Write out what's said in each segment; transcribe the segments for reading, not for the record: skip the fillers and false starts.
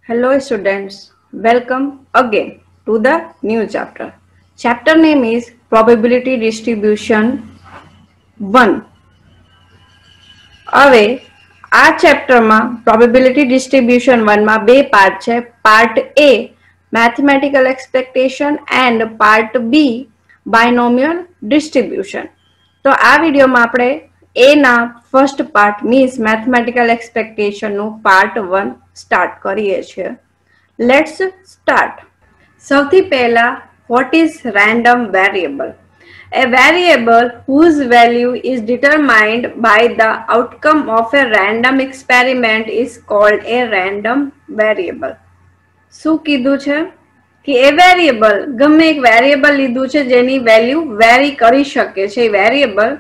Hello students, welcome again to the new chapter. Chapter name is Probability Distribution 1. હવે આ ચેપ્ટરમાં probability distribution 1 માં બે part છે. Part A mathematical expectation and part B binomial distribution. તો આ વિડીયોમાં આપણે A ના ફર્સ્ટ પાર્ટ મીન્સ મેથમેટિકલ એક્સપેક્ટેશનનું પાર્ટ 1 સ્ટાર્ટ કરીએ છીએ. Let's start. સૌથી પહેલા what is random variable? A variable whose value is determined by the outcome of a random experiment is called a random variable. શું કીધું છે કે એ વેરિયેબલ ગમે એક વેરિયેબલ લીધું છે જેની વેલ્યુ વેરી કરી શકે છે. Variable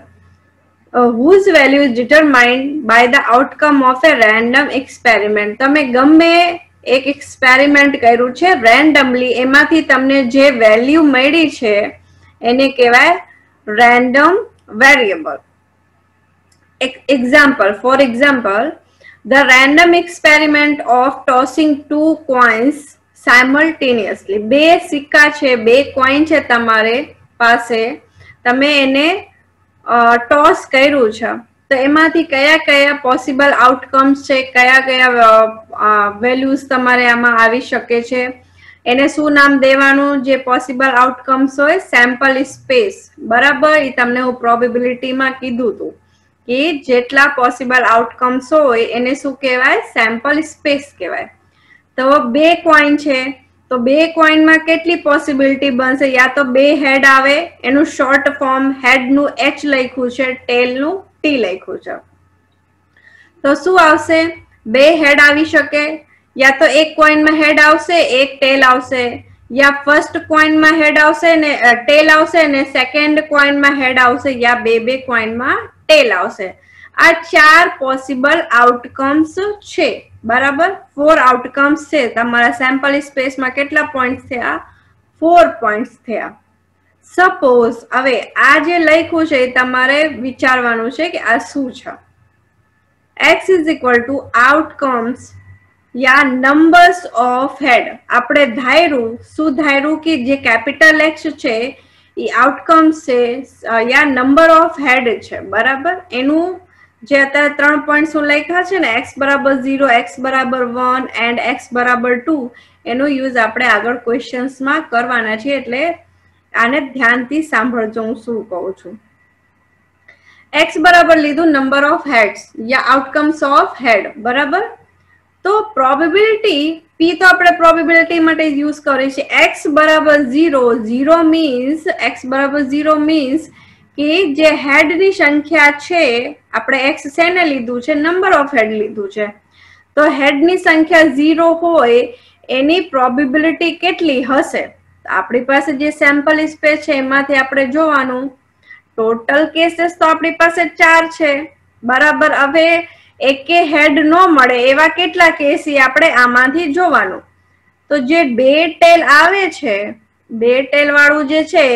whose value is determined by the outcome of a random experiment. તમે ગમે એક એક્સપેરિમેન્ટ કર્યું છે રેન્ડમલી, એમાંથી તમને જે વેલ્યુ મળી છે એને કહેવાય random variable. Example, for example, the random experiment of tossing two coins simultaneously. બે સિક્કા છે, બે કોઈન છે તમારે પાસે, તમે એને ટોસ કર્યું છે તો એમાંથી કયા કયા પોસિબલ આઉટકમ્સ છે, કયા કયા વેલ્યુઝ તમારે આમાં આવી શકે છે, એને શું નામ દેવાનું? જે પોસિબલ આઉટકમ્સ હોય સેમ્પલ સ્પેસ, બરાબર. એ તમને હું પ્રોબેબિલિટીમાં કીધું હતું કે જેટલા પોસિબલ આઉટકમ્સ હોય એને શું કહેવાય? સેમ્પલ સ્પેસ કહેવાય. તો બે કોઈન છે તો બે કોઈનમાં કેટલી પોસિબિલિટી બનશે? યા તો બે હેડ આવે, એનું શોર્ટ ફોર્મ હેડનું H લખ્યું છે, ટેલનું T લખ્યું છે. તો શું આવશે? બે હેડ આવી શકે, યા તો એક કોઈનમાં હેડ આવશે, એક ટેલ આવશે, યા ફર્સ્ટ કોઈનમાં હેડ આવશે ને ટેલ આવશે ને સેકન્ડ કોઈનમાં હેડ આવશે, યા બે બે કોઈનમાં ટેલ આવશે. આ ચાર પોસિબલ આઉટકમ્સ છે, બરાબર. 4 આઉટકમ્સ છે. તમારા સેમ્પલ સ્પેસમાં કેટલા પોઈન્ટ્સ થયા? 4 પોઈન્ટ્સ થયા. સપોઝ હવે આ જે લખ્યું છે તમારે વિચારવાનું છે કે આ શું છે. x is equal to outcomes या नंबर्स ऑफ हेड. આપણે ધાર્યું, શું ધાર્યું કે જે કેપિટલ X છે એ આઉટકમ્સ છે યા નંબર ઓફ હેડ છે, બરાબર. એનું જે અત્યારે 3 પોઈન્ટ શું લખ્યા છે ને, x બરાબર 0, x બરાબર 1 એન્ડ x બરાબર 2, એનો યુઝ આપણે આગળ ક્વેશ્ચન્સમાં કરવાના છે, એટલે આને ધ્યાનથી સાંભળજો હું શું કહું છું. x બરાબર લીધું નંબર ઓફ હેડ્સ યા આઉટકમ્સ ઓફ હેડ, બરાબર. તો પ્રોબેબિલિટી p તો આપણે પ્રોબેબિલિટી માટે યુઝ કરીએ છીએ. x બરાબર 0, 0 મીન્સ x બરાબર 0 મીન્સ કે જે હેડની સંખ્યા છે, આપણે x શેને લીધું છે? નંબર ઓફ હેડ લીધું છે. તો હેડની સંખ્યા 0 હોય એની પ્રોબેબિલિટી કેટલી હશે? આપણી પાસે જે સેમ્પલ સ્પેસ છે એમાંથી આપણે જોવાનું. ટોટલ કેસીસ તો આપણી પાસે 4 છે, બરાબર. હવે એકે હેડ ન મળે એવા કેટલા કેસ આપણે આમાંથી જોવાનું. તો જે બે ટેલ આવે છે, બે ટેલ વાળું જે છે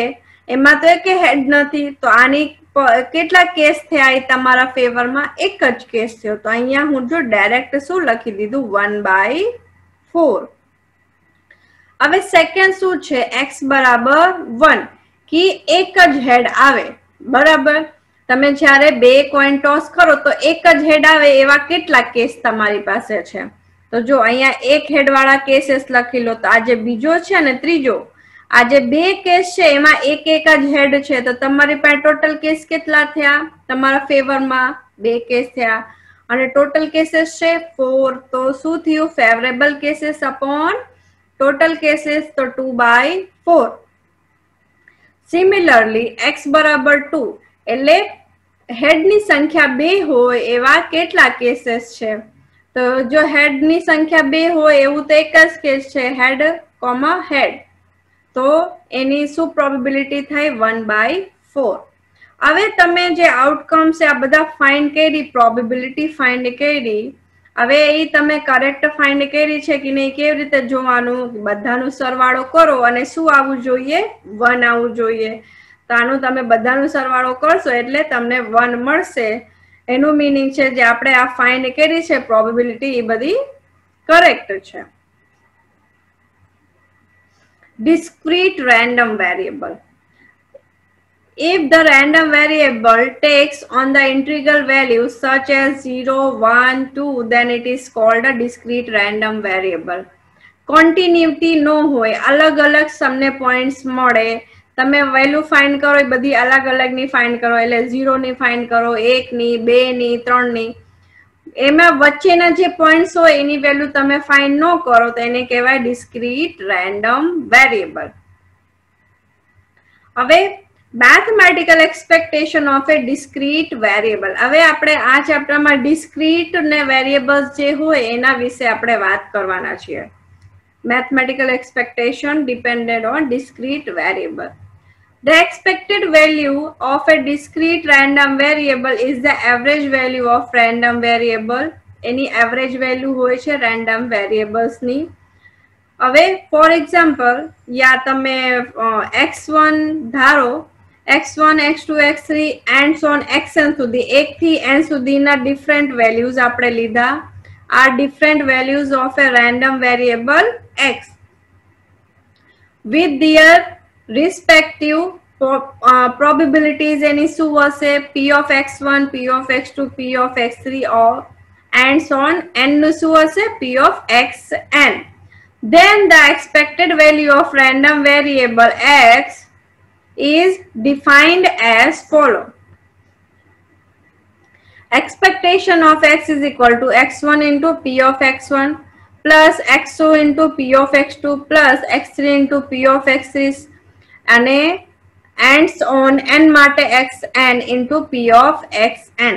એમાં તો એકે હેડ નથી, તો આની કેટલા કેસ થયા? એ તમારા ફેવરમાં એક જ કેસ થયો. તો અહીંયા હું જો ડાયરેક્ટ શું લખી દીધું? 1/4. હવે સેકન્ડ શું છે? x બરાબર 1 કે એક જ હેડ આવે, બરાબર. તમે જ્યારે બે કોઈન ટોસ કરો તો એક જ હેડ આવે એવા કેટલા કેસ તમારી પાસે છે? તો જો અહીંયા એક હેડ વાળા કેસીસ લખી લો. તો આ જે બીજો છે ને ત્રીજો, આ જે બે કેસ છે એમાં એક એક જ હેડ છે, તો તમારી પાસે ટોટલ કેસ કેટલા થયા? તમારા ફેવરમાં બે કેસ થયા અને ટોટલ કેસીસ છે 4. તો શું થયું? Favourable cases upon total cases, તો 2/4. સિમિલરલી x બરાબર 2 એટલે હેડની સંખ્યા 2 હોય એવા કેટલા કેસીસ છે? તો જો હેડની સંખ્યા 2 હોય એવું તો એક જ કેસ છે, હેડ કોમા હેડ. તો એની શું પ્રોબેબિલિટી થઈ? 1/4. હવે તમે જે આઉટકમ છે આ બધા ફાઇન્ડ કરી, પ્રોબેબિલિટી ફાઇન્ડ કરી. હવે એ તમે કરેક્ટ ફાઇન્ડ કરી છે કે નહીં કેવી રીતે જોવાનું? બધાનો સરવાળો કરો અને શું આવવું જોઈએ? 1 આવવું જોઈએ. તો આનું તમે બધાનો સરવાળો કરશો એટલે તમને 1 મળશે. એનું મીનિંગ છે જે આપણે આ ફાઇન્ડ કરી છે પ્રોબેબિલિટી એ બધી કરેક્ટ છે. discrete random variable. If the random variable takes on the integral values such as 0, 1, 2, then it is called a discrete random variable. Continuity no હોય, અલગ અલગ તમને પોઈન્ટ્સ મળે, તમે વેલ્યુ ફાઇન્ડ કરો એ બધી અલગ અલગ ની ફાઇન્ડ કરો, એટલે 0 ની ફાઇન્ડ કરો, 1 ની, 2 ની, 3 ની, એમાં વચ્ચેના જે પોઈન્ટ્સ હોય એની વેલ્યુ તમે ફાઇન્ડ ન કરો તો એને કહેવાય ડિસ્ક્રીટ રેન્ડમ વેરિયેબલ. હવે mathematical expectation of a discrete variable. હવે આપણે આ ચેપ્ટરમાં ડિસ્ક્રીટ ને વેરિયેબલ્સ જે હોય એના વિશે આપણે વાત કરવાના છીએ. Mathematical expectation depended on discrete variable. The expected value of a discrete random variable is the average value of random variable. Any average value હોય છે random variables ની. હવે for example, યા તમે x1 ધારો, x1, x2, x3 and so on xn સુધી, 1 થી n સુધીના different values આપણે લીધા. Are different values of a random variable x with their respective probabilities. Any શું હશે? P of x1, P of x2, P of x3 or and so on. n શું હશે? P of xn. Then the expected value of random variable x is defined as follow. Expectation of x is equal to x1 into P of x1 plus x2 into P of x2 plus x3 into P of x3 and so on n માટે xn into P of xn.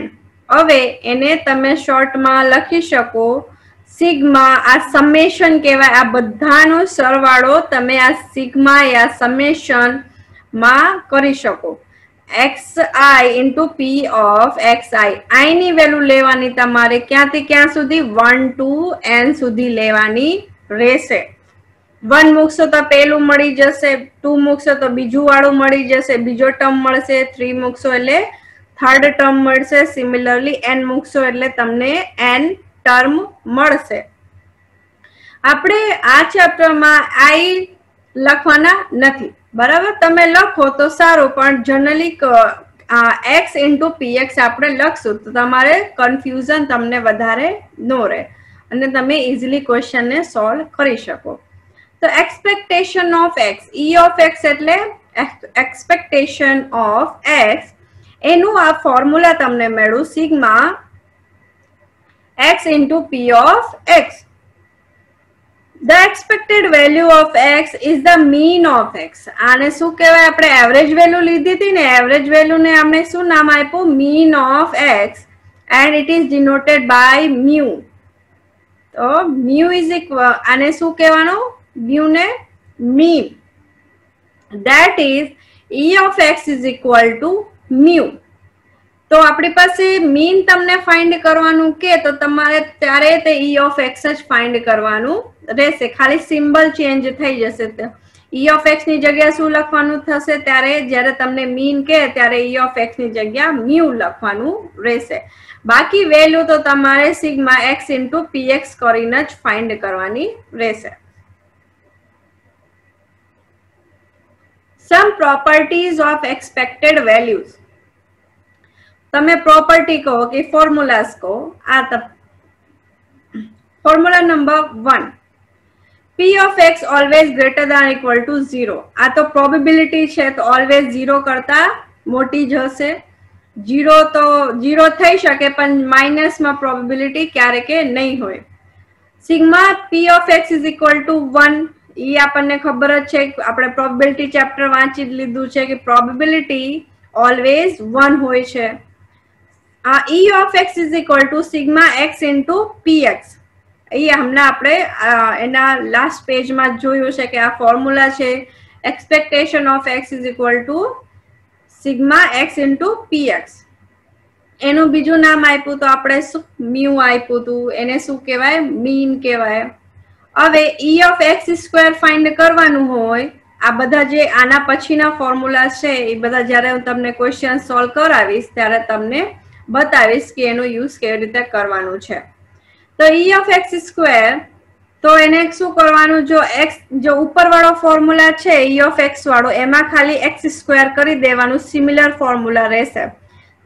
હવે એને તમે શોર્ટમાં લખી શકો sigma. આ summation કહેવાય, આ બધાનો સરવાળો તમે આ સિગ્મા યા સમેશન માં કરી શકો. xi into P of xi. I ની વેલ્યુ લેવાની તમારે ક્યાંથી ક્યાં સુધી? 1 to n સુધી લેવાની રહેશે. 1 મૂકશો તો પેલું મળી જશે, 2 મૂકશો તો બીજું વાળું મળી જશે, બીજો ટર્મ મળશે, 3 મૂકશો એટલે થર્ડ ટર્મ મળશે. સિમિલરલી n મૂકશો એટલે તમને n ટર્મ મળશે. આપણે આ ચેપ્ટરમાં i લખવાના નથી, બરાબર? તમે લખો તો સારું, પણ જનરલી x ઇન્ટુ px આપણે લખશું તો તમારે કન્ફ્યુઝન તમને વધારે ન રહે અને તમે ઇઝીલી ક્વેશ્ચનને સોલ્વ કરી શકો. તો expectation of x, e of x એટલે એક્સપેક્ટેશન ઓફ x, એનું આ ફોર્મ્યુલા તમને મળ્યું sigma x into p of x. The expected value of x is the mean of x. આને શું કહેવાય? આપણે એવરેજ વેલ્યુ લીધી હતી ને, એવરેજ વેલ્યુ ને આપણે શું નામ આપ્યું? mean of x, and it is denoted by mu. તો mu is equal, આને શું કહેવાનું? mu ને mean. That is e of x is equal to mu. તો આપણી પાસે મીન તમને ફાઇન્ડ કરવાનું કે તો તમારે ત્યારે તે e of x જ ફાઇન્ડ કરવાનું રહેશે, ખાલી સિમ્બલ ચેન્જ થઈ જશે. e of x ની જગ્યા શું લખવાનું થશે? ત્યારે જ્યારે તમને મીન કે ત્યારે e of x ની જગ્યા mu લખવાનું રહેશે. બાકી વેલ્યુ તો તમારે સિગ્મા x ઇન્ટુ px કરીને જ ફાઇન્ડ કરવાની રહેશે. Some properties of expected values. તમે પ્રોપર્ટી કહો કે ફોર્મ્યુલાસ કહો. આ formula number 1, p of x always greater than or equal to 0. આ તો પ્રોબેબિલિટી છે તો ઓલવેઝ 0 કરતા મોટી જ હશે. 0 તો 0 થઈ શકે પણ માઇનસમાં પ્રોબેબિલિટી ક્યારેક નહીં હોય. Sigma p of x is equal to 1, એ આપણને ખબર જ છે, આપણે પ્રોબેબિલિટી ચેપ્ટર વાંચી લીધું છે કે પ્રોબેબિલિટી ઓલવેઝ 1 હોય છે. e of x is equal to sigma x into px. એ હમણાં આપણે એના લાસ્ટ પેજમાં જોયું છે કે આ ફોર્મ્યુલા છે. Expectation of x is equal to sigma x into px. એનું બીજું નામ આપ્યું તો આપણે શું? મ્યુ આપ્યું હતું, એને શું કહેવાય? મીન કહેવાય. હવે e of x square find કરવાનું હોય, આ બધા જે આના પછીના ફોર્મ્યુલા છે એ બધા જ્યારે હું તમને ક્વેશ્ચન સોલ્વ કરાવીશ ત્યારે તમને બતાવીશ કે એનો યુઝ કેવી રીતે કરવાનું છે. તો e of x સ્ક્વેર तो एने शू करवानुं, जो एक्स जो ऊपर वाळो फॉर्म्युला छे ई ऑफ एक्स वाळो एमां खाली एक्स स्क्वेर करी देवानुं, सिमिलर फॉर्म्युला रहेशे।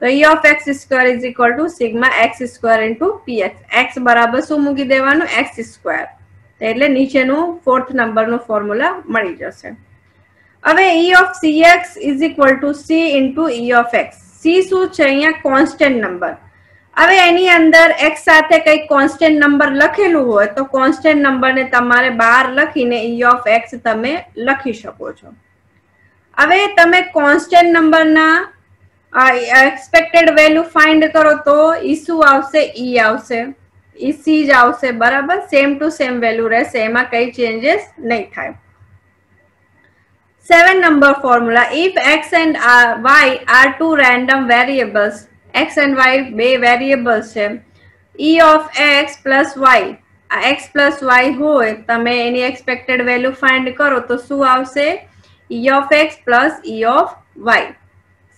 तो E of X square is equal to sigma X square into P X. X बराबर शू मूकी देवानुं एक्स स्क्वेर, એટલે નીચેનું फोर्थ નંબરનો ફોર્મ્યુલા મળી જશે। હવે e of cx is equal to c into e of x। c શું છે અહીંયા કોન્સ્ટન્ટ નંબર। હવે એની અંદર x સાથે કઈ કોન્સ્ટન્ટ નંબર લખેલું હોય તો કોન્સ્ટન્ટ નંબરને તમારે બહાર લખીને e of x તમે લખી શકો છો। હવે તમે કોન્સ્ટન્ટ નંબરના એક્સપેક્ટેડ વેલ્યુ ફાઇન્ડ કરો તો e શું આવશે, e આવશે, ई सी ज आवशे बराबर। सेम टू सेम वेल्यू रहेशे, एमां कई चेंजेस नहीं थाय। 7 number formula, if x and y are two random variables, x and y बे वेरिएबल्स छे, e of x plus y x plus y होय तमे एनी एक्सपेक्टेड वेल्यू फाइंड करो तो शुं आवशे, e of x plus e of y।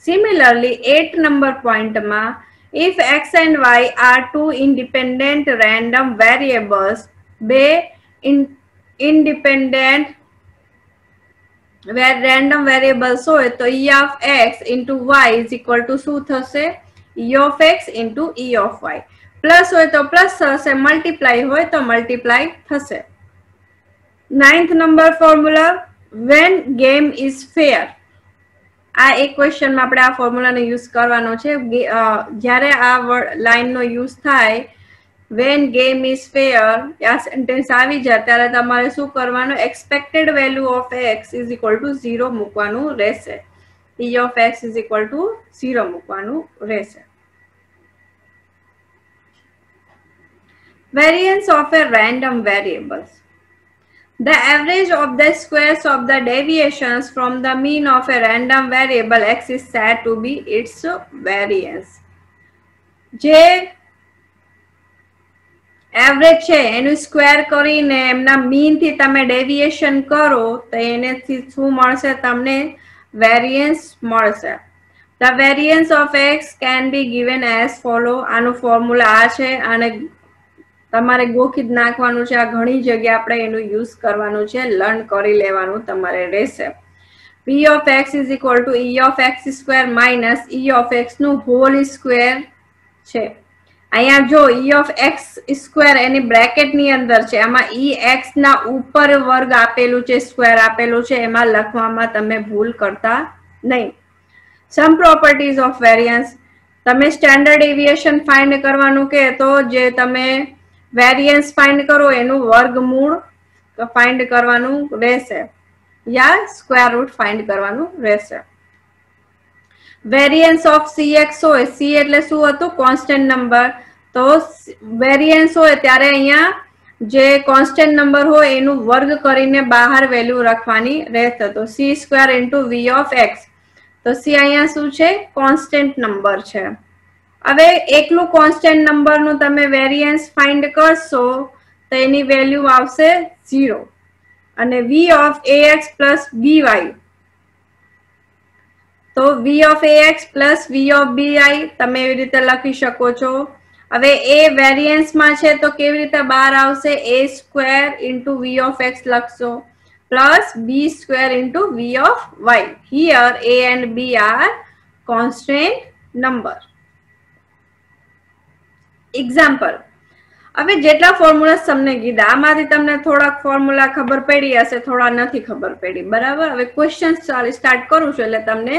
Similarly 8 number point में, if x and y are two independent random variables, બે independent random variables હોય તો e of x into y is equal to શું થશે, e of x into e of y। Plus હોય તો plus થશે, multiply હોય તો મલ્ટીપ્લાય થશે। 9th number formula, when game is fair। આ એક ક્વેશ્ચન માં આપણે આ ફોર્મ્યુલાનો યુઝ કરવાનો છે। જ્યારે આ લાઈનનો યુઝ થાય when game is fair આ સેન્ટેન્સ આવી જાય ત્યારે તમારે શું કરવાનું, expected value of x is equal two 0 મૂકવાનું રહેશે। e of x is equal two 0 મૂકવાનું રહેશે। Variance of A random variables, the average of the squares of the deviations from the mean of a random variable x is said to be its variance। જે average છે એનું square કરીને એમના mean થી તમે deviation કરો તો એનેથી શું મળશે, તમને વેરિયન્સ મળશે। the variance of x can be given as follow। આનું ફોર્મ્યુલા આ છે, આને તમારે ગોખી જ નાખવાનું છે। આ ઘણી જગ્યા આપણે એનું યુઝ કરવાનું છે, લર્ન કરી લેવાનું તમારે રહેશે। p of x is equal to e of x square minus e of x નું હોલ સ્ક્વેર છે। અહીંયા જો e of x square any bracket ની અંદર છે, આમાં e x ના ઉપર વર્ગ આપેલું છે, સ્ક્વેર આપેલું છે, એમાં લખવામાં તમે ભૂલ કરતા નહીં। સમ પ્રોપર્ટીઝ ઓફ વેરિયન્સ, તમે સ્ટાન્ડર્ડ ડેવિએશન ફાઇન્ડ કરવાનું કે તો જે તમે વેરિયન્સ ફાઇન્ડ કરો એનું વર્ગમૂળ ફાઇન્ડ કરવાનું રહેશે या સ્ક્વેર રૂટ ફાઇન્ડ કરવાનું રહેશે। વેરિયન્સ ઓફ cx હોય, c એટલે શું હતું, કોન્સ્ટન્ટ નંબર, તો વેરિયન્સ હોય ત્યારે અહીંયા જે કોન્સ્ટન્ટ નંબર હોય એનું વર્ગ કરીને બહાર વેલ્યુ રાખવાની રહેશે। તો c square into v of x, તો c અહીંયા શું છે, કોન્સ્ટન્ટ નંબર છે। હવે એકલું કોન્સ્ટન્ટ નંબર નું તમે વેરિયન્સ ફાઇન્ડ કરશો તો એની વેલ્યુ આવશે 0 અને v of ax plus by, તો v of ax plus v of by તમે એવી રીતે લખી શકો છો। હવે a વેરિયન્સ માં છે તો કેવી રીતે બહાર આવશે, a square into v of x લખશો plus b square into v of y। here a and b are constant number। Example, હવે જેટલા ફોર્મ્યુલા તમને કીધા આમાંથી તમને થોડાક ફોર્મ્યુલા ખબર પડી હશે, થોડા નથી ખબર પડી, બરાબર। હવે ક્વેશ્ચન સ્ટાર્ટ કરું છું એટલે તમને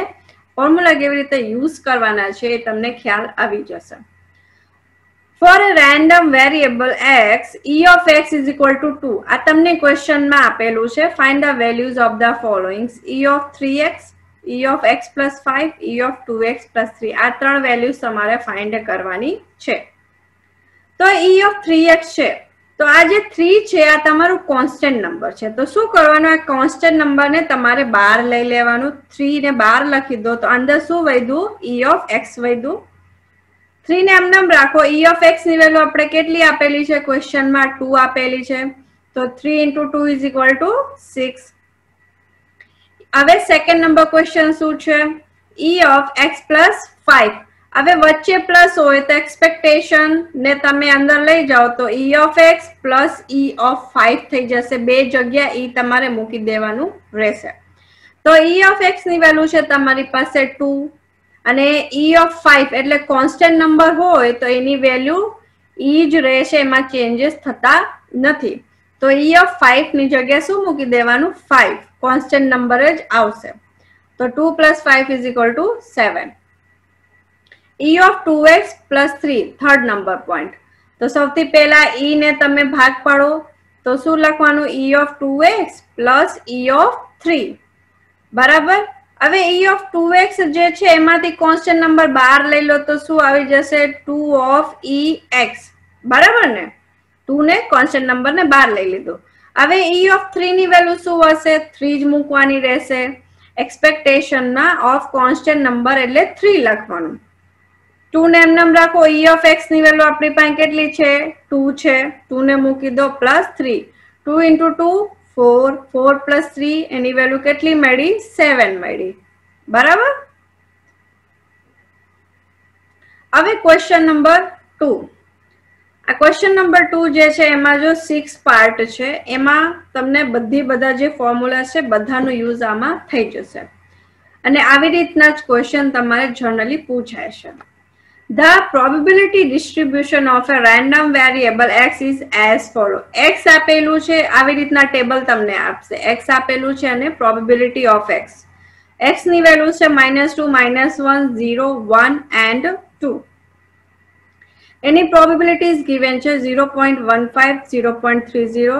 ફોર્મ્યુલા કેવી રીતે યુઝ કરવાના છે એ તમને ખ્યાલ આવી જશે। For a random variable x, e of x is equal to 2। આ તમને ક્વેશ્ચનમાં આપેલું છે, find the values of the following, e of 3x, e of x plus 5, e of 2x plus 3। આ ત્રણ વેલ્યુઝ તમારે ફાઇન્ડ કરવાની છે। તો e of 3x છે, તો આ જે 3 છે આ તમારું કોન્સ્ટન્ટ નંબર છે, તો શું કરવાનું, આ કોન્સ્ટન્ટ નંબરને તમારે બહાર લઈ લેવાનું। 3 ને બહાર લખી દો તો અંદર શું વધ્યું, e of x વધ્યું। 3 ને એમ નામ રાખો। e of x ની વેલ્યુ આપણે કેટલી આપેલી છે, ક્વેશ્ચનમાં 2 આપેલી છે, તો 3 into 2 is equal to 6। હવે સેકન્ડ નંબર ક્વેશ્ચન શું છે, e of x plus 5। હવે વચ્ચે પ્લસ હોય તો એક્સપેક્ટેશન ને તમે અંદર લઈ જાઓ તો e of x plus e of 5 થઈ જશે. બે જગ્યા e તમારે મૂકી દેવાનું રહેશે. તો e of x ની વેલ્યુ છે તમારી પાસે 2 અને e of 5 એટલે કોન્સ્ટન્ટ નંબર હોય તો એની વેલ્યુ e જ રહેશે, એમાં ચેન્જીસ થતા નથી. તો e of 5 ની જગ્યાએ શું મૂકી દેવાનું? 5. કોન્સ્ટન્ટ નંબર જ આવશે. તો 2 plus 5 is equal to 7. e of 2x plus 3 third number point. તો સૌથી પહેલા e ને તમે ભાગ પાડો તો શું લખવાનું? e of 2x plus e of 3 બરાબર. હવે e of 2x જે છે એમાંથી કોન્સ્ટન્ટ નંબર બહાર લઈ લો તો શું આવી જશે? 2 of ex બરાબર ને. 2 ને કોન્સ્ટન્ટ નંબર ને બહાર લઈ લીધો. હવે e of 3 ની વેલ્યુ શું હશે? 3 જ મૂકવાની રહેશે. એક્સપેક્ટેશન ના ઓફ કોન્સ્ટન્ટ નંબર એટલે 3 લખવાનું. 2 ને એમ રાખો. e of x ની વેલ્યુ આપણી પાસે કેટલી છે? 2 છે. 2 ને મૂકી દો પ્લસ 3. 2 into 2 4. 4 plus 3 એની વેલ્યુ કેટલી મળી? 7 મળી બરાબર. હવે ક્વેશ્ચન નંબર 2. આ ક્વેશ્ચન નંબર 2 જે છે એમાં જો 6 પાર્ટ છે, એમાં તમને બધા જે ફોર્મ્યુલા છે બધાનો યુઝ આમાં થઈ જશે અને આવી રીતના જ ક્વેશ્ચન તમારે જનરલી પૂછાય છે. The probability distribution of a random variable x is as follow. x આપેલું છે, આવી રીતના ટેબલ તમને આપશે. x આપેલું છે અને probability of x. x ની વેલ્યુ છે -2, -1, 0, 1 and 2. Any probability is given છે 0.15, 0.30,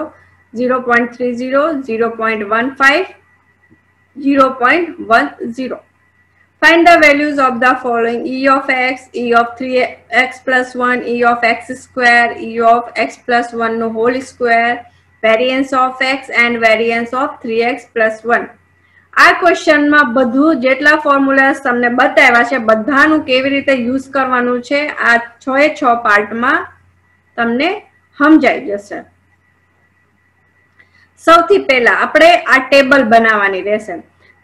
0.30, 0.15, 0.10. Find the values of the following: e of x, e of 3x plus 1, e of x square, e of x plus 1 no whole square, variance of x and variance of 3x plus 1. આ question માં બધું જેટલા ફોર્મ્યુલાસ તમને બતાવ્યા છે બધાનું કેવી રીતે યુઝ કરવાનું છે આ 6 પાર્ટમાં તમને સમજાઈ જશે. સૌથી પહેલા આપણે આ ટેબલ બનાવવાની રહેશે.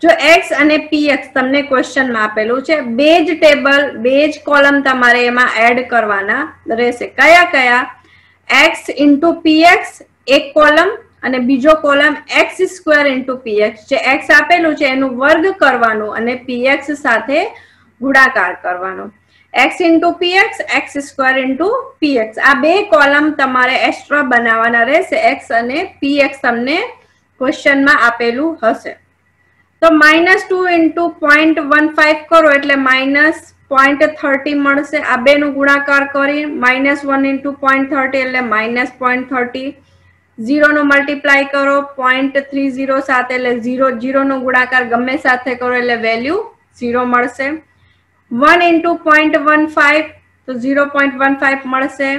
જો x અને px તમને ક્વેશ્ચન માં આપેલું છે, બેજ ટેબલ, બેજ કોલમ તમારે એમાં એડ કરવાના રહેશે. કયા કયા? x into px એક કોલમ અને બીજો column x square into px. જે x આપેલું છે એનું વર્ગ કરવાનું અને px સાથે ગુણાકાર કરવાનો. x into px, x square into px. આ બે કોલમ તમારે એક્સ્ટ્રા બનાવવાના રહેશે. x અને px તમને ક્વેશ્ચન માં આપેલું હશે. તો -2 into 0.15 કરો એટલે -0.30 મળશે. આ બે નું ગુણાકાર કરી -1 into 0.30 એટલે -0.30. 0 નો મલ્ટીપ્લાય કરો 0.30 સાથે એટલે 0 નો ગુણાકાર ગમે સાથે કરો એટલે વેલ્યુ 0 મળશે. 1 into 0.15 તો 0.15 મળશે.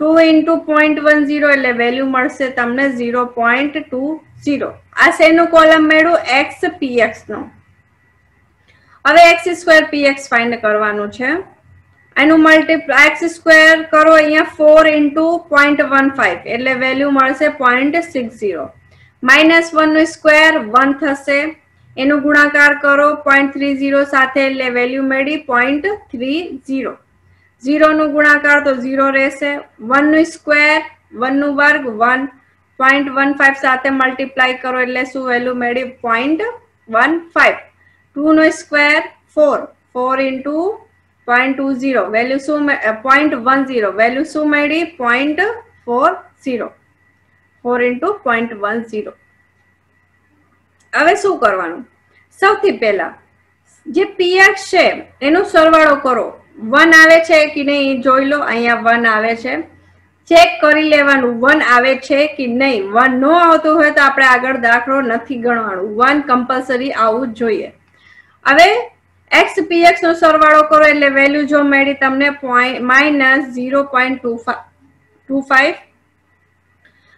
2 into 0.10 એટલે વેલ્યુ મળશે તમને 0.20. આ શેનું કોલમ મેળવું? x px નો. હવે x સ્ક્વેર px ફાઇન્ડ કરવાનું છે. એનું મલ્ટીપ્લાય x સ્ક્વેર કરો અહીંયા 4 into 0.15 એટલે વેલ્યુ મળશે 0.60. -1 નો સ્ક્વેર 1 થશે. એનું ગુણાકાર કરો 0.30 સાથે એટલે વેલ્યુ મળી 0.30. 0 નો ગુણાકાર તો 0 રહેશે. 1 નો સ્ક્વેર 1 નો વર્ગ 1. 0.15 સાથે મલ્ટીપ્લાય કરો એટલે શું વેલ્યુ મળી? 0.15. 2 નો સ્ક્વેર 4. 4 into 0.20 વેલ્યુ શું? 0.10 વેલ્યુ શું મળી? 0.40. 4 into 0.10. હવે શું કરવાનું? સૌથી પહેલા જે px છે એનો સરવાળો કરો. 1 આવે છે કે નહીં જોઈ લો. અહીંયા 1 આવે છે. ચેક કરી લેવાનું 1 આવે છે કે નહીં. 1 નો આવતું હોય તો આપણે આગળ દાખલો નથી ગણવાનું. 1 કમ્પલસરી આવવું જોઈએ. હવે x px નો સરવાળો કરો એટલે વેલ્યુ જો મળી તમને -0.25.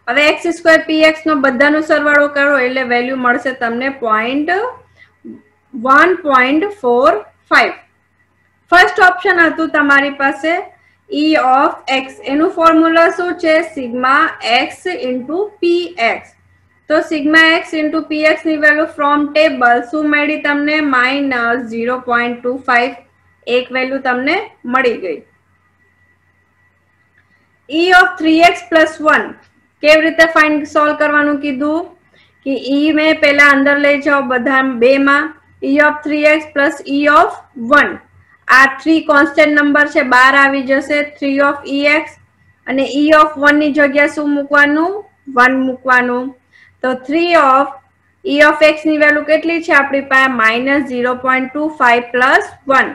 હવે x સ્ક્વેર px નો બધાનો સરવાળો કરો એટલે વેલ્યુ મળશે તમને 1.45. ફર્સ્ટ ઓપ્શન હતું તમારી પાસે e of x. એનું ફોર્મ્યુલા શું છે? Sigma x into px. તો સિગ્મા x into px ની વેલ્યુ ફ્રોમ ટેબલ શું મળી તમને? -0.25. एक वेल्यू तमने मળી गई। e of 3x plus 1 કેવી રીતે ફાઇન્ડ સોલ્વ કરવાનું કીધું કે e મેં પહેલા અંદર લઈ જાઓ બધા બે માં e of 3x plus e of 1 આ 3 કોન્સ્ટન્ટ નંબર છે બહાર આવી જશે 3 of ex અને e of 1 ની જગ્યા શું મૂકવાનું 1 મૂકવાનું તો 3 of e of x ની વેલ્યુ કેટલી છે આપણી પાસે -0.25 plus 1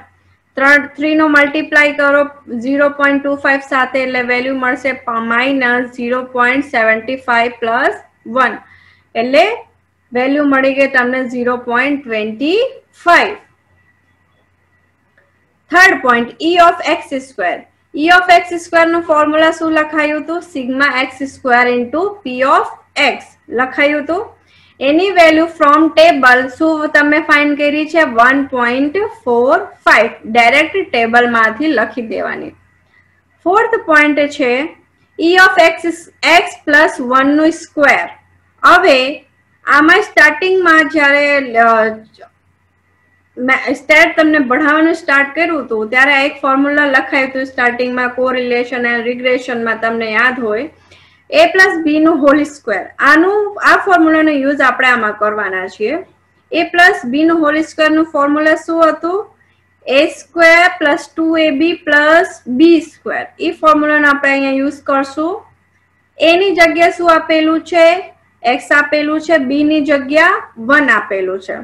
3 નો મલ્ટીપ્લાય કરો 0.25 સાથે એટલે વેલ્યુ મળશે -0.75 plus 1 એટલે વેલ્યુ મળી ગઈ તમને 0.25। Third point e of x square e of x square નું ફોર્મ્યુલા શું લખાયું હતું sigma x square into p of x લખાયું હતું એની વેલ્યુ ફ્રોમ ટેબલ શું તમે ફાઇન્ડ કરી છે 1.45 ડાયરેક્ટ ટેબલ માંથી લખી દેવાની। ફોર્થ પોઈન્ટ છે e of x plus 1 નું સ્ક્વેર હવે આમાં સ્ટાર્ટિંગ માં જ્યારે સ્ટેટ તમને ભણાવવાનું સ્ટાર્ટ કર્યું હતું ત્યારે એક ફોર્મ્યુલા લખાયું હતું સ્ટાર્ટિંગ માં કોરિલેશન એન્ડ રિગ્રેશન માં તમને યાદ હોય a plus b નું હોલ સ્ક્વેર આનું આ ફોર્મ્યુલાનો યુઝ આપણે આમાં કરવાના છીએ a plus b નું હોલ સ્ક્વેર નું ફોર્મ્યુલા શું હતું a square plus 2ab plus b square એ ફોર્મ્યુલાનો આપણે અહીંયા યુઝ કરશું a ની જગ્યા શું આપેલું છે x આપેલું છે b ની જગ્યા 1 આપેલું છે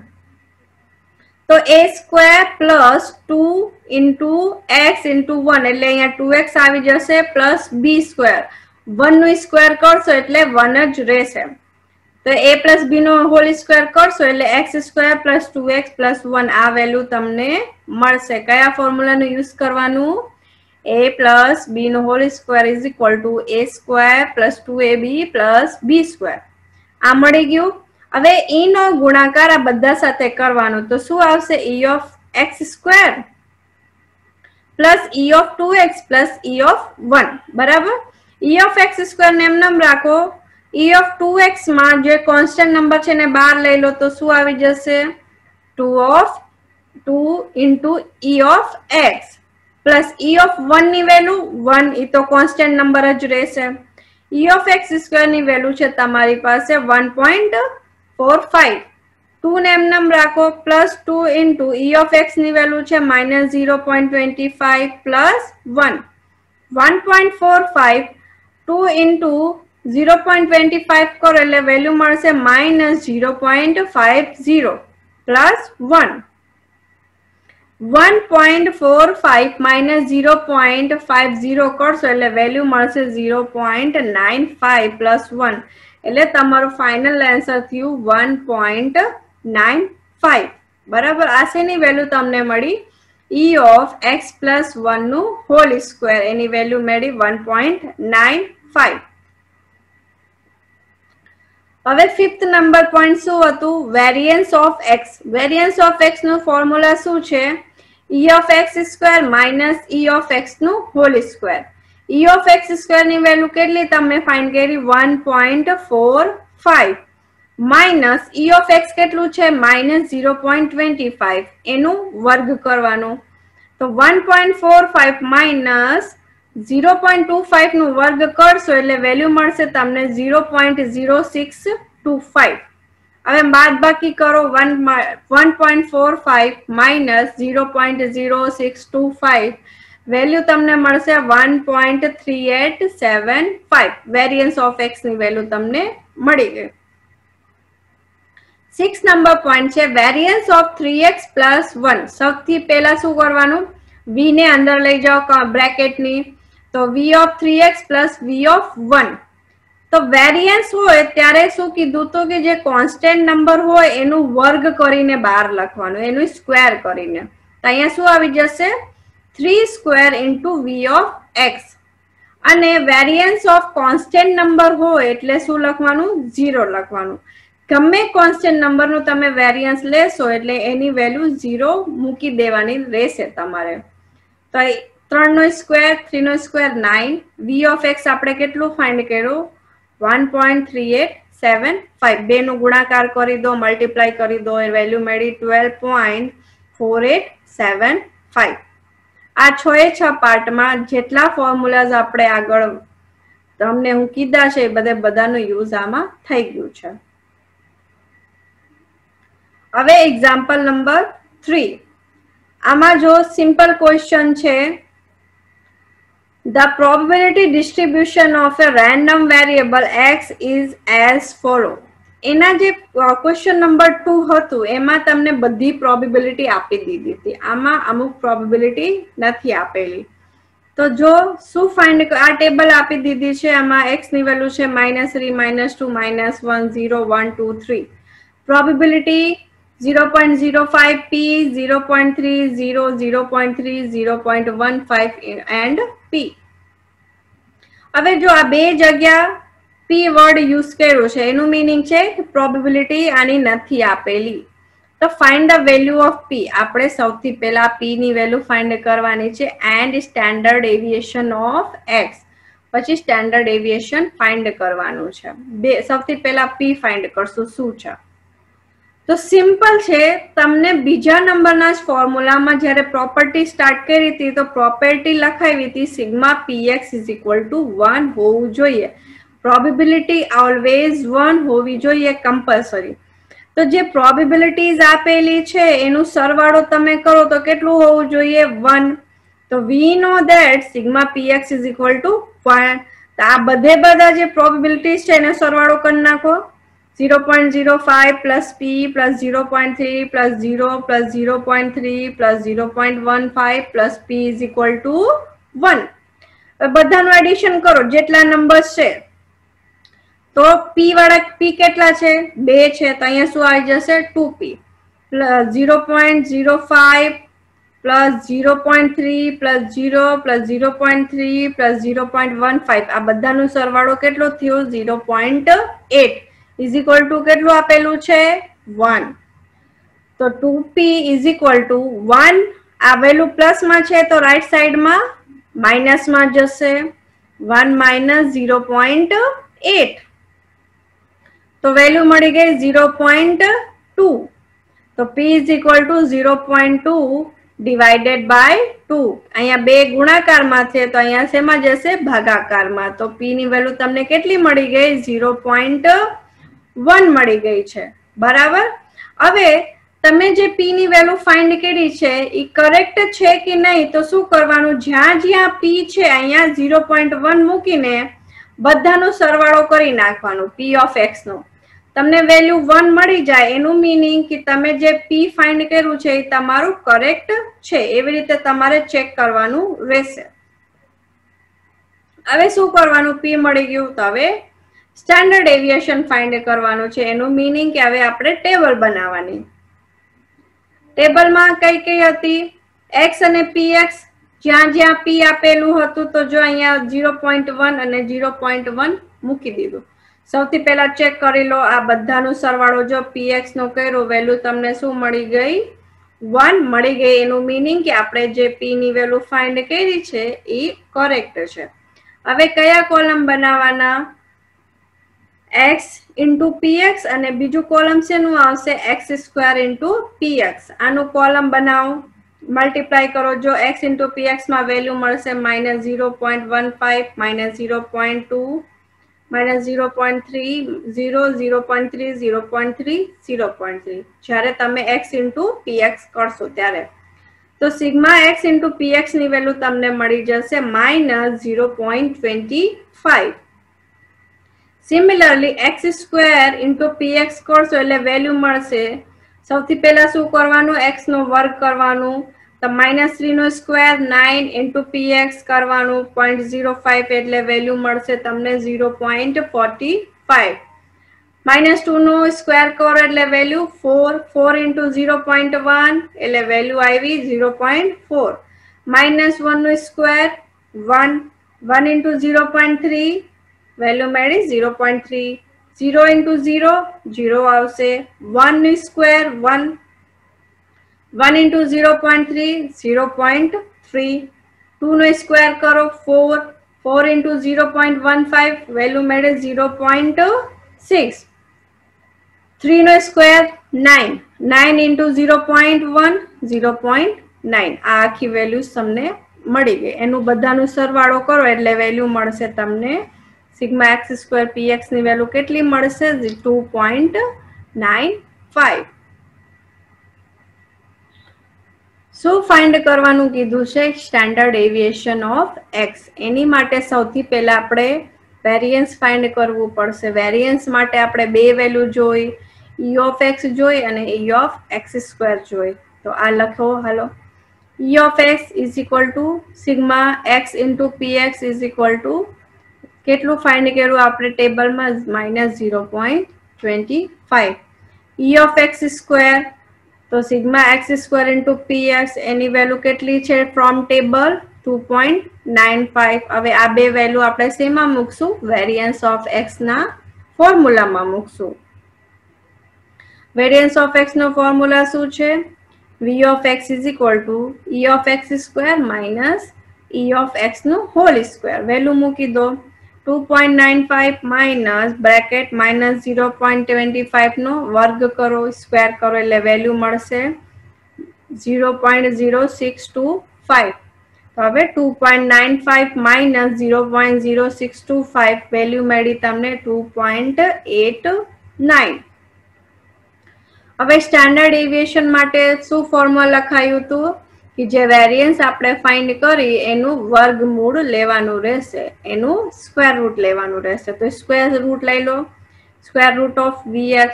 તો a square plus 2 into x into 1 એટલે અહીંયા 2x આવી જશે પ્લસ b સ્ક્વેર 1 નું સ્ક્વેર કરશો એટલે 1 જ રહેશે તો a પ્લસ b નો હોલ સ્ક્વેર કરશો એટલે x square plus 2x plus 1 આ વેલ્યુ તમને મળશે કયા ફોર્મ્યુલાનો યુઝ કરવાનું a પ્લસ b નો whole square is equal to a square plus 2ab plus b square આ મળી ગયું। હવે e નો ગુણાકાર આ બધા સાથે કરવાનો તો શું આવશે e of x square plus e of 2x plus e of 1 બરાબર e of x સ્ક્વેર ને એમ રાખો e of 2x માં જે કોન્સ્ટન્ટ નંબર છે ને બહાર લઈ લો તો શું આવી જશે 2 of 2 into e of x plus e of 1 ની વેલ્યુ 1 એ તો કોન્સ્ટન્ટ નંબર જ રહેશે e of x સ્ક્વેર ની વેલ્યુ છે તમારી પાસે 1.45 2 ને એમ રાખો plus 2 into e of x ની વેલ્યુ છે -0.25 પ્લસ 1 1.45 2 into 0.25 કરો એટલે વેલ્યુ મળશે -0.50 પ્લસ 1 1.45 minus 0.50 કરશો એટલે વેલ્યુ મળશે 0.95 plus 1 એટલે તમારું ફાઇનલ આન્સર થયું 1.95 બરાબર આ શેની વેલ્યુ તમને મળી e of x plus 1 નું હોલ સ્ક્વેર એની વેલ્યુ મળી 1.95। હવે ફિફ્થ નંબર પોઈન્ટ શું હતું વેરિયન્સ ઓફ x નું ફોર્મ્યુલા શું છે e of x square minus e of x નું whole square e of x square ની વેલ્યુ કેટલી તમે ફાઇન્ડ કરી 1.45 માઇનસ e of x કેટલું છે -0.25 એનું વર્ગ કરવાનું તો 1.45 માઇનસ 0.25 નું વર્ગ કરશો એટલે વેલ્યુ મળશે તમને 0.0625 હવે બાદબાકી કરો 1.45 માઇનસ 0.0625 વેલ્યુ તમને મળશે 1.3875 વેરિયન્સ ઓફ x ની વેલ્યુ તમને મળી ગઈ। 6 નંબર પોઈન્ટ છે વેરિયન્સ ઓફ 3x plus 1 સૌથી પહેલા શું કરવાનું v ને અંદર લઈ જાઓ બ્રેકેટ ની તો v of 3x plus v of 1 તો વેરિયન્સ હોય ત્યારે શું કીધું તો કે જે કોન્સ્ટન્ટ નંબર હોય એનું વર્ગ કરીને બહાર લખવાનું એનું સ્ક્વેર કરીને તો અહીંયા શું આવી જશે 3 square into v of x અને વેરિયન્સ ઓફ કોન્સ્ટન્ટ નંબર હોય એટલે શું લખવાનું 0 લખવાનું ગમે કોન્સ્ટન્ટ નંબર નું તમે વેરિયન્સ લેશો એટલે એની વેલ્યુ 0 મૂકી દેવાની રહેશે તમારે તો 3 નો સ્ક્વેર 3 નો સ્ક્વેર 9 v of x આપણે કેટલું ફાઇન્ડ કર્યું 1.3875 બે નું ગુણાકાર કરી દો મલ્ટીપ્લાય કરી દો એ વેલ્યુ મળી 12.4875 आ 6 पार्ट में जेटला फॉर्म्युलाज आपणे आगळ तमने हूँ कीधा छे बधे बधानो यूज आमां थई गयुं छे। हवे एग्जाम्पल नंबर 3 आमां जो सिंपल क्वेश्चन छे The probability distribution of a random variable x is as follow. एना जे क्वेश्चन नंबर 2 हतुं एमां तमने बधी प्रोबेबिलिटी आपी दीधी हती, आमां अमुक प्रोबेबिलिटी नथी आपेली। तो जो शू फाइंड आ टेबल आपी दीधी छे आमां x ની વેલ્યુ છે -3 -2 -1 0 1 2 3 પ્રોબેબિલિટી 0.05 p 0.30 0.3 0.15 and p। હવે જો આ બે જગ્યા p વર્ડ યુઝ કર્યો છે એનું મીનિંગ છે કે પ્રોબેબિલિટી આની નથી આપેલી। તો find the value of p આપણે સૌથી પહેલા p ની વેલ્યુ ફાઇન્ડ કરવાની છે and standard deviation of x પછી સ્ટાન્ડર્ડ ડેવિએશન ફાઇન્ડ કરવાનું છે। બે સૌથી પહેલા p ફાઇન્ડ કરશું શું છે तो सिंपल छे तमने बीजा नंबरना ज फॉर्म्युलामां ज्यारे प्रॉपर्टी स्टार्ट करी थी तो प्रॉपर्टी लखावी थी sigma px is equal to 1 होवुं जोईए। प्रोबेबिलिटी ऑलवेज 1 होवी जोईए कंपल्सरी। तो जे प्रोबेबिलिटीज आपेली छे एनु सरवाळो तमे करो तो केटलुं होवुं जोईए 1। तो we know that sigma px is equal to 1। तो आ बधे बधा जे प्रोबेबिलिटीज छे एनो सरवाळो करी नाखो 0.05 plus p plus 0.3 plus 0 plus 0.3 plus 0.15 plus p is equal to 1। बधाનું addition કરો જેટલા નંબર્સ છે તો p વાળા p કેટલા છે 2 છે તો અહીંયા શું આવી જશે 2p plus 0.05 plus 0.3 plus 0 plus 0.3 plus 0.15 આ બધાનો સરવાળો કેટલો થયો 0.8 इज इक्वल टू કેટલું આપેલું છે 1। तो 2p इज इक्वल टू 1 आ વેલ્યુ પ્લસ માં છે તો રાઈટ સાઈડ માં માઈનસ માં જશે 1 માઈનસ 0.8 तो વેલ્યુ મળી ગઈ 0.2। तो p is equal to 0.2 divided by 2। અહીંયા બે ગુણાકાર માં છે તો અહીંયા શેમાં જશે ભાગાકાર માં। તો p ની વેલ્યુ તમને કેટલી મળી ગઈ 0.1 મળી ગઈ છે બરાબર। હવે તમે જે p ની વેલ્યુ ફાઇન્ડ કરી છે ઈ કરેક્ટ છે કે નહીં તો શું કરવાનું જ્યાં જ્યાં p છે અહીંયા 0.1 મૂકીને બધાનો સરવાળો કરી નાખવાનો p ઓફ x નો। તમને વેલ્યુ 1 મળી જાય એનું મીનિંગ કે તમે જે p ફાઇન્ડ કર્યું છે એ તમારું કરેક્ટ છે એવી રીતે તમારે ચેક કરવાનું રહેશે। હવે શું કરવાનું p મળી ગયું તો હવે સ્ટાન્ડર્ડ ડેવિએશન ફાઇન્ડ કરવાનું છે એનું મીનિંગ કે હવે આપણે ટેબલ બનાવવાની। ટેબલમાં કઈ કઈ હતી x અને px જ્યાં જ્યાં p આપેલું હતું તો જો અહીંયા 0.1 અને 0.1 મૂકી દીધું। સૌથી પહેલા ચેક કરી લો આ બધાનો સરવાળો જો px નો કર્યો વેલ્યુ તમને શું મળી ગઈ 1 મળી ગઈ એનું મીનિંગ કે આપણે જે p ની વેલ્યુ ફાઇન્ડ કરી છે એ કરેક્ટ છે। હવે કયા કોલમ બનાવવાના x into px અને બીજું કોલમ શેનું આવશે x² into px। આનું કોલમ બનાવો મલ્ટીપ્લાય કરો જો x into px માં વેલ્યુ મળશે -0.15 -0.2 -0.3 0 0.3 0.3 0.3 જ્યારે તમે x into px કરશો ત્યારે તો સિગ્મા x into px ની વેલ્યુ તમને મળી જશે -0.25। सिमिलरली x² into px करशो એટલે વેલ્યુ મળશે સૌથી પહેલા શું કરવાનું x નો વર્ગ કરવાનું તો -3 નો સ્ક્વેર 9 into px કરવાનું 0.05 એટલે વેલ્યુ મળશે તમને 0.45। -2 નો સ્ક્વેર કરો એટલે વેલ્યુ 4 4 into 0.1 એટલે વેલ્યુ આવી 0.4। -1 નો સ્ક્વેર 1 1 into 0.3 વેલ્યુ મળી 0.3 0 into 0 0 આવશે 1 સ્ક્વેર 1 1 into 0.3 0.3 2 નો સ્ક્વેર કરો 4 4 into 0.15 વેલ્યુ મળી 0.6 3 નો સ્ક્વેર 9 9 into 0.1 0.9 આ આખી વેલ્યુઝ તમને મળી ગઈ. એનું બધાનું સરવાળો કરો એટલે વેલ્યુ મળશે તમને સિગ્મા એક્સ સ્ક્વેર px ની વેલ્યુ કેટલી મળશે? 2.95. શું ફાઇન્ડ કરવાનું કીધું છે? Standard deviation of X. એની માટે સૌથી પહેલા આપણે વેરિયન્સ ફાઇન્ડ કરવું પડશે. વેરિયન્સ માટે આપણે બે વેલ્યુ જોઈ, e ઓફ એક્સ જોઈ અને e ઓફ એક્સ સ્ક્વેર જોઈ. તો આ લખો હાલો. e of x is equal to sigma x into px is equal two કેટલું ફાઇન્ડ કર્યું આપણે ટેબલમાં? -0.25. e ઓફ એક્સ સ્ક્વેર તો sigma X square into px એની વેલ્યુ કેટલી છે ફ્રોમ ટેબલ? 2.95. હવે આ બે વેલ્યુ આપણે શેમાં મૂકશું? વેરિયન્સ ઓફ એક્સ ના ફોર્મ્યુલામાં મૂકશું. વેરિયન્સ ઓફ એક્સ નો ફોર્મ્યુલા શું છે? v of x is equal to e of x square minus e of x નો હોલ સ્ક્વેર. વેલ્યુ મૂકી દો. 2.95 માઇનસ બ્રેકેટ માઇનસ 0.25 નો વર્ગ કરો, સ્ક્વેર કરો એટલે વેલ્યુ મળશે 0.0625. તો હવે 2.95 માઇનસ 0.0625 વેલ્યુ મળી તમને 2.89. હવે સ્ટાન્ડર્ડ ડેવિએશન માટે શું ફોર્મ્યુલા લખાયું હતું કે જે વેરિયન્સ આપણે ફાઇન્ડ કરી એનું વર્ગમૂળ લેવાનું રહેશે, એનું સ્ક્વેર રૂટ લેવાનું રહેશે. તો સ્ક્વેર રૂટ લઈ લો. Square root of vx.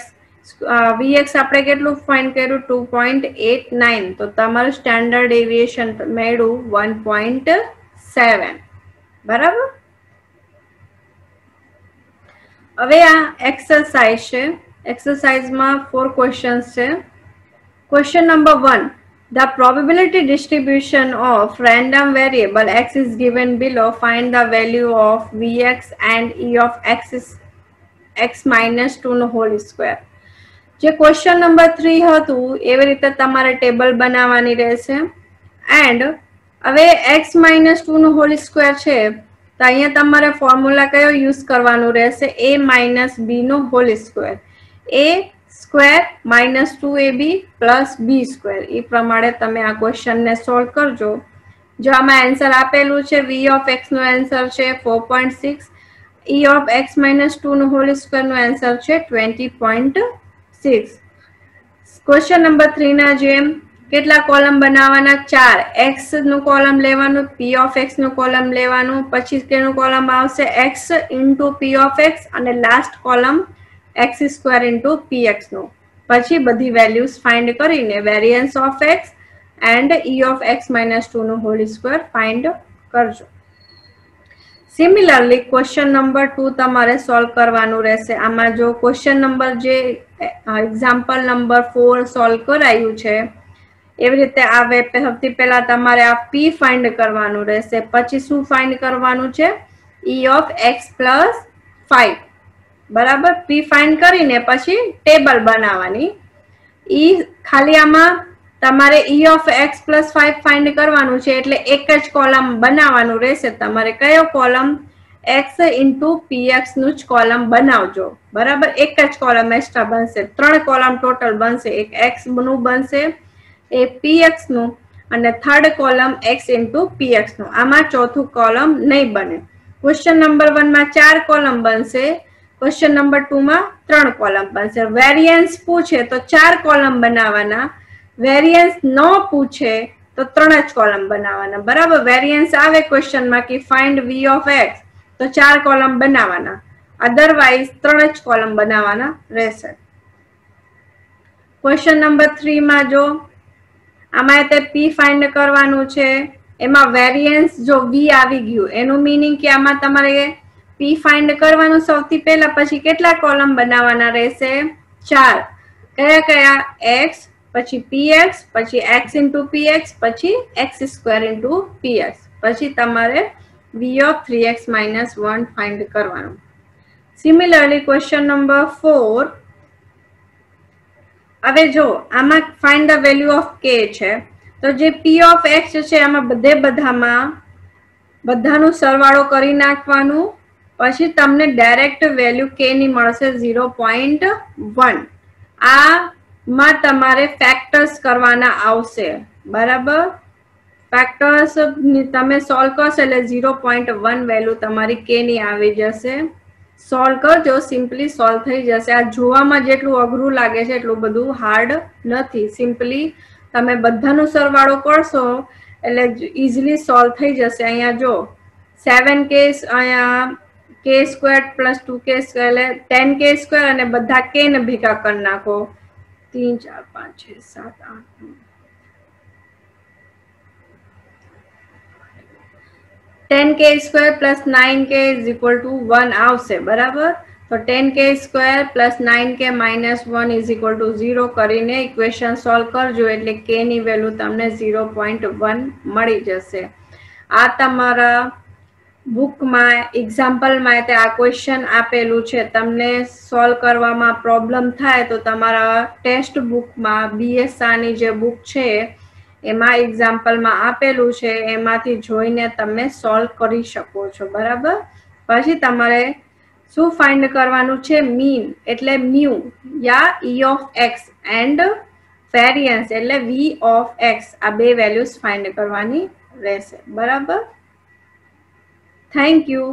vx આપણે કેટલું ફાઇન્ડ કર્યું? 2.89. તો તમારું સ્ટાન્ડર્ડ ડેવિએશન મળ્યું 1.7. બરાબર. હવે આ એક્સરસાઇઝ છે. એક્સરસાઇઝમાં 4 ક્વેશ્ચન્સ છે. Question number 1. The probability distribution of random variable x is given below. Find the value of vx and e of x is x minus 2 નો હોલ સ્ક્વેર. જે ક્વેશ્ચન નંબર 3 હતું એવી રીતે તમારે ટેબલ બનાવવાની રહેશે. એન્ડ હવે x minus 2 નો હોલ સ્ક્વેર છે તો અહીંયા તમારે ફોર્મ્યુલા કયો યુઝ કરવાનું રહેશે? a minus b નો whole square. a square minus 2ab plus b square. એ પ્રમાણે તમે આ ક્વેશ્ચન ને સોલ્વ કરજો. જો આમાં આન્સર આપેલું છે v ઓફ x નો આન્સર છે 4.6, e ઓફ x minus 2 નો હોલ સ્ક્વેર નો આન્સર છે 20.6. ક્વેશ્ચન નંબર 3 ના જેમ કેટલા કોલમ બનાવવાના? 4. x નું કોલમ લેવાનું, p ઓફ x નું કોલમ લેવાનું, પછી કેનું કોલમ આવશે? x into p of x અને last column x square into px નું. પછી બધી વેલ્યુઝ ફાઇન્ડ કરીને variance of x and e of x minus 2 નો હોલ સ્ક્વેર ફાઇન્ડ કરજો. સિમિલરલી ક્વેશ્ચન નંબર 2 તમારે સોલ્વ કરવાનું રહેશે. આમાં જો ક્વેશ્ચન નંબર જે એક્ઝામ્પલ નંબર 4 સોલ્વ કરાયું છે એવી રીતે આવે. સૌથી પહેલા તમારે આ p ફાઇન્ડ કરવાનું રહેશે. પછી શું ફાઇન્ડ કરવાનું છે? e of x plus 5. બરાબર. p ફાઇન્ડ કરીને પછી ટેબલ બનાવવાની. e ખાલી આમાં તમારે e of x plus 5 find કરવાનું છે એટલે એક જ કોલમ બનાવવાનું રહેશે તમારે. કયો કોલમ? x ઇન્ટુ px નું જ કોલમ બનાવજો. બરાબર. એક જ કોલમ એક્સ્ટ્રા બનશે. 3 કોલમ ટોટલ બનશે. એક x નું બનશે, એક px નું અને third column x into px નું. આમાં ચોથું કોલમ નહીં બને. ક્વેશ્ચન નંબર 1 માં 4 કોલમ બનશે. ક્વેશ્ચન નંબર 2 માં 3 કોલમ બનશે. વેરિયન્સ પૂછે તો 4 કોલમ બનાવવાના. વેરિયન્સ ન પૂછે તો 3 જ કોલમ બનાવવાના. બરાબર. વેરિયન્સ આવે ક્વેશ્ચનમાં કે ફાઇન્ડ v ઓફ x તો 4 કોલમ બનાવવાના. અધરવાઇઝ 3 જ કોલમ બનાવવાના રહેશે. ક્વેશ્ચન નંબર 3 માં જો આમાં તે p ફાઇન્ડ કરવાનું છે. એમાં વેરિયન્સ જો v આવી ગયું એનું મીનિંગ કે આમાં તમારે p ફાઇન્ડ કરવાનું સૌથી પહેલા. પછી કેટલા કોલમ બનાવવાના રહેશે? 4. કયા કયા? x, પછી px, પછી x ઇન્ટુ px, પછી x સ્ક્વેર ઇન્ટુ px. પછી તમારે v of 3x minus 1 find કરવાનું. Similarly question number 4. હવે જો આમાં find the value of k છે તો જે p ઓફ x છે આમાં બધાનું સરવાળો કરી નાખવાનું. પછી તમને ડાયરેક્ટ વેલ્યુ k ની મળશે 0.1. આમાં તમારે ફેક્ટર્સ કરવાના આવશે. બરાબર. ફેક્ટર્સ તમે સોલ્વ કરશો એટલે 0.1 વેલ્યુ તમારી કે ની આવી જશે. સોલ્વ કરજો, સિમ્પલી સોલ્વ થઈ જશે. આ જોવામાં જેટલું અઘરું લાગે છે એટલું બધું હાર્ડ નથી. સિમ્પલી તમે બધાનો સરવાળો કરશો એટલે ઇઝીલી સોલ્વ થઈ જશે. અહીંયા જો 7k અહીંયા k square plus 2k square એટલે 10k સ્ક્વેર અને બધા k ને ભેગા કરી નાખો. 3 4 5 6 7 8 10k square plus 9k is equal two 1 આવશે. બરાબર, તો 10k square plus 9k minus 1 is equal two 0 કરીને ઇક્વેશન સોલ્વ કરજો એટલે k ની વેલ્યુ તમને 0.1 મળી જશે. આ તમારા બુકમાં એક્ઝામ્પલમાં આ ક્વેશ્ચન આપેલું છે. તમને સોલ્વ કરવામાં પ્રોબ્લેમ થાય તો તમારા ટેક્સ્ટ બુકમાં BSRની જે બુક છે એમાં એક્ઝામ્પલમાં આપેલું છે, એમાંથી જોઈને તમે સોલ્વ કરી શકો છો. બરાબર, પછી તમારે શું ફાઇન્ડ કરવાનું છે? મીન એટલે mu yeah E of x and variance એટલે V ઓફ x. આ બે વેલ્યુઝ ફાઇન્ડ કરવાની રહેશે. બરાબર, થેન્ક યુ.